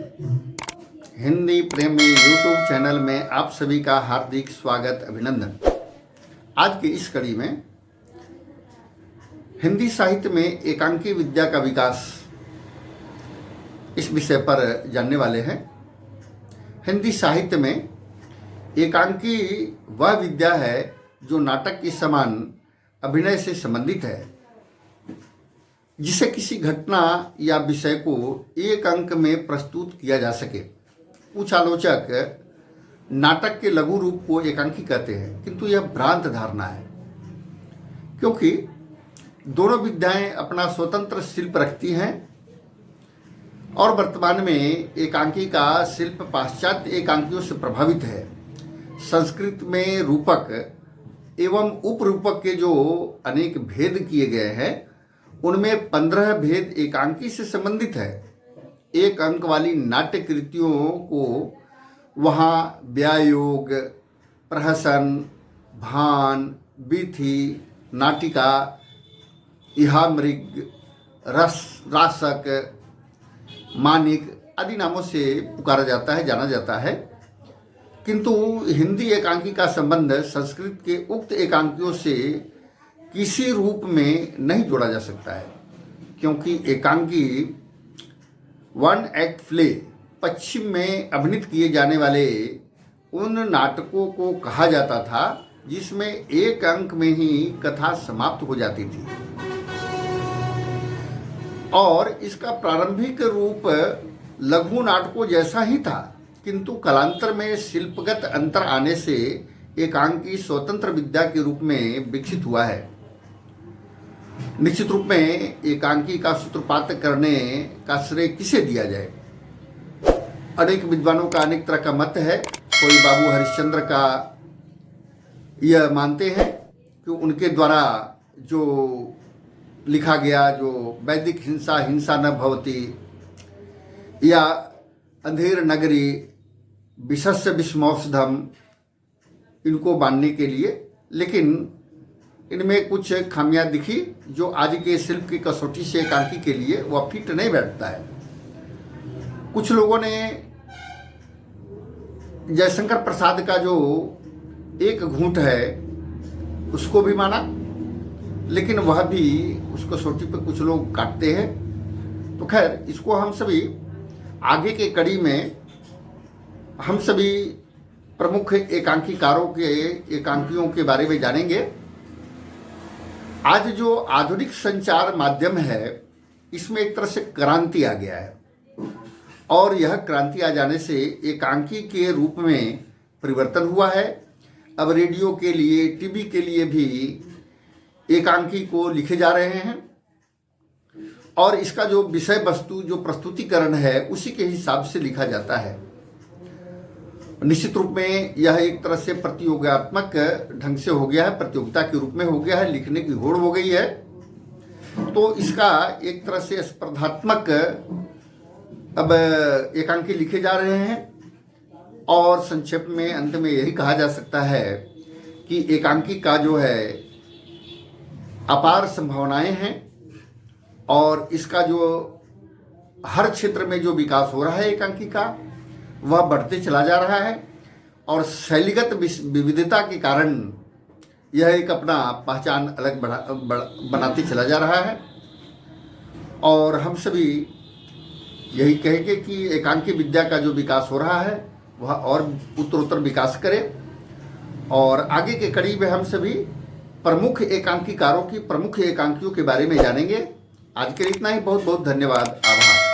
हिंदी प्रेमी YouTube channel में आप सभी का हार्दिक स्वागत अभिनंदन। आज की इस कड़ी में हिंदी साहित्य में एकांकी विद्या का विकास इस विषय पर जानने वाले हैं। हिंदी साहित्य में एकांकी वह विद्या है जो नाटक के समान अभिनय से संबंधित है, जिसे किसी घटना या विषय को एक अंक में प्रस्तुत किया जा सके। कुछ आलोचक नाटक के लघु रूप को एकांकी कहते हैं, किंतु यह भ्रांत धारणा है, क्योंकि दोनों विद्याएं अपना स्वतंत्र शिल्प रखती हैं और वर्तमान में एकांकी का शिल्प पाश्चात्य एकांकियों से प्रभावित है। संस्कृत में रूपक एवं उपरूपक के जो अनेक भेद किए गए हैं, उनमें 15 भेद एकांकी से संबंधित है। एक अंक वाली नाट्य कृतियों को वहाँ व्यायोग, प्रहसन, भान, बीथी, नाटिका, इहामृग, रासक, मानिक आदि नामों से पुकारा जाता है, जाना जाता है। किंतु हिंदी एकांकी का संबंध संस्कृत के उक्त एकांकियों से किसी रूप में नहीं जोड़ा जा सकता है, क्योंकि एकांकी वन एक्ट प्ले पश्चिम में अभिनीत किए जाने वाले उन नाटकों को कहा जाता था जिसमें एक अंक में ही कथा समाप्त हो जाती थी, और इसका प्रारंभिक रूप लघु नाटकों जैसा ही था। किंतु कालांतर में शिल्पगत अंतर आने से एकांकी स्वतंत्र विद्या के रूप में विकसित हुआ है। निश्चित रूप में एकांकी का सूत्रपात करने का श्रेय किसे दिया जाए? अनेक विद्वानों का अनेक तरह का मत है। कोई बाबू हरिश्चंद्र का यह मानते हैं कि उनके द्वारा जो लिखा गया, जो वैदिक हिंसा हिंसा न भवति, या अंधेर नगरी विशस्य विषमौषधम, इनको मानने के लिए, लेकिन इनमें कुछ खामियां दिखी जो आज के शिल्प की कसौटी से एकांकी के लिए वह फिट नहीं बैठता है। कुछ लोगों ने जयशंकर प्रसाद का जो एक घूंट है उसको भी माना, लेकिन वह भी उस कसौटी पे कुछ लोग काटते हैं। तो खैर, इसको हम सभी आगे के कड़ी में हम सभी प्रमुख एकांकीकारों के एकांकियों के बारे में जानेंगे। आज जो आधुनिक संचार माध्यम है, इसमें एक तरह से क्रांति आ गया है, और यह क्रांति आ जाने से एकांकी के रूप में परिवर्तन हुआ है। अब रेडियो के लिए, टीवी के लिए भी एकांकी को लिखे जा रहे हैं, और इसका जो विषय वस्तु, जो प्रस्तुतिकरण है, उसी के हिसाब से लिखा जाता है। निश्चित रूप में यह एक तरह से प्रतियोगात्मक ढंग से हो गया है, प्रतियोगिता के रूप में हो गया है, लिखने की होड़ हो गई है। तो इसका एक तरह से स्पर्धात्मक अब एकांकी लिखे जा रहे हैं, और संक्षेप में अंत में यही कहा जा सकता है कि एकांकी का जो है अपार संभावनाएं हैं, और इसका जो हर क्षेत्र में जो विकास हो रहा है एकांकी का, वह बढ़ते चला जा रहा है, और शैलीगत विविधता के कारण यह एक अपना पहचान अलग बनाते चला जा रहा है। और हम सभी यही कहेंगे कि एकांकी विद्या का जो विकास हो रहा है वह और उत्तरोत्तर विकास करे, और आगे के कड़ी में हम सभी प्रमुख एकांकीकारों की, प्रमुख एकांकियों के बारे में जानेंगे। आज के लिए इतना ही। बहुत बहुत धन्यवाद, आभार।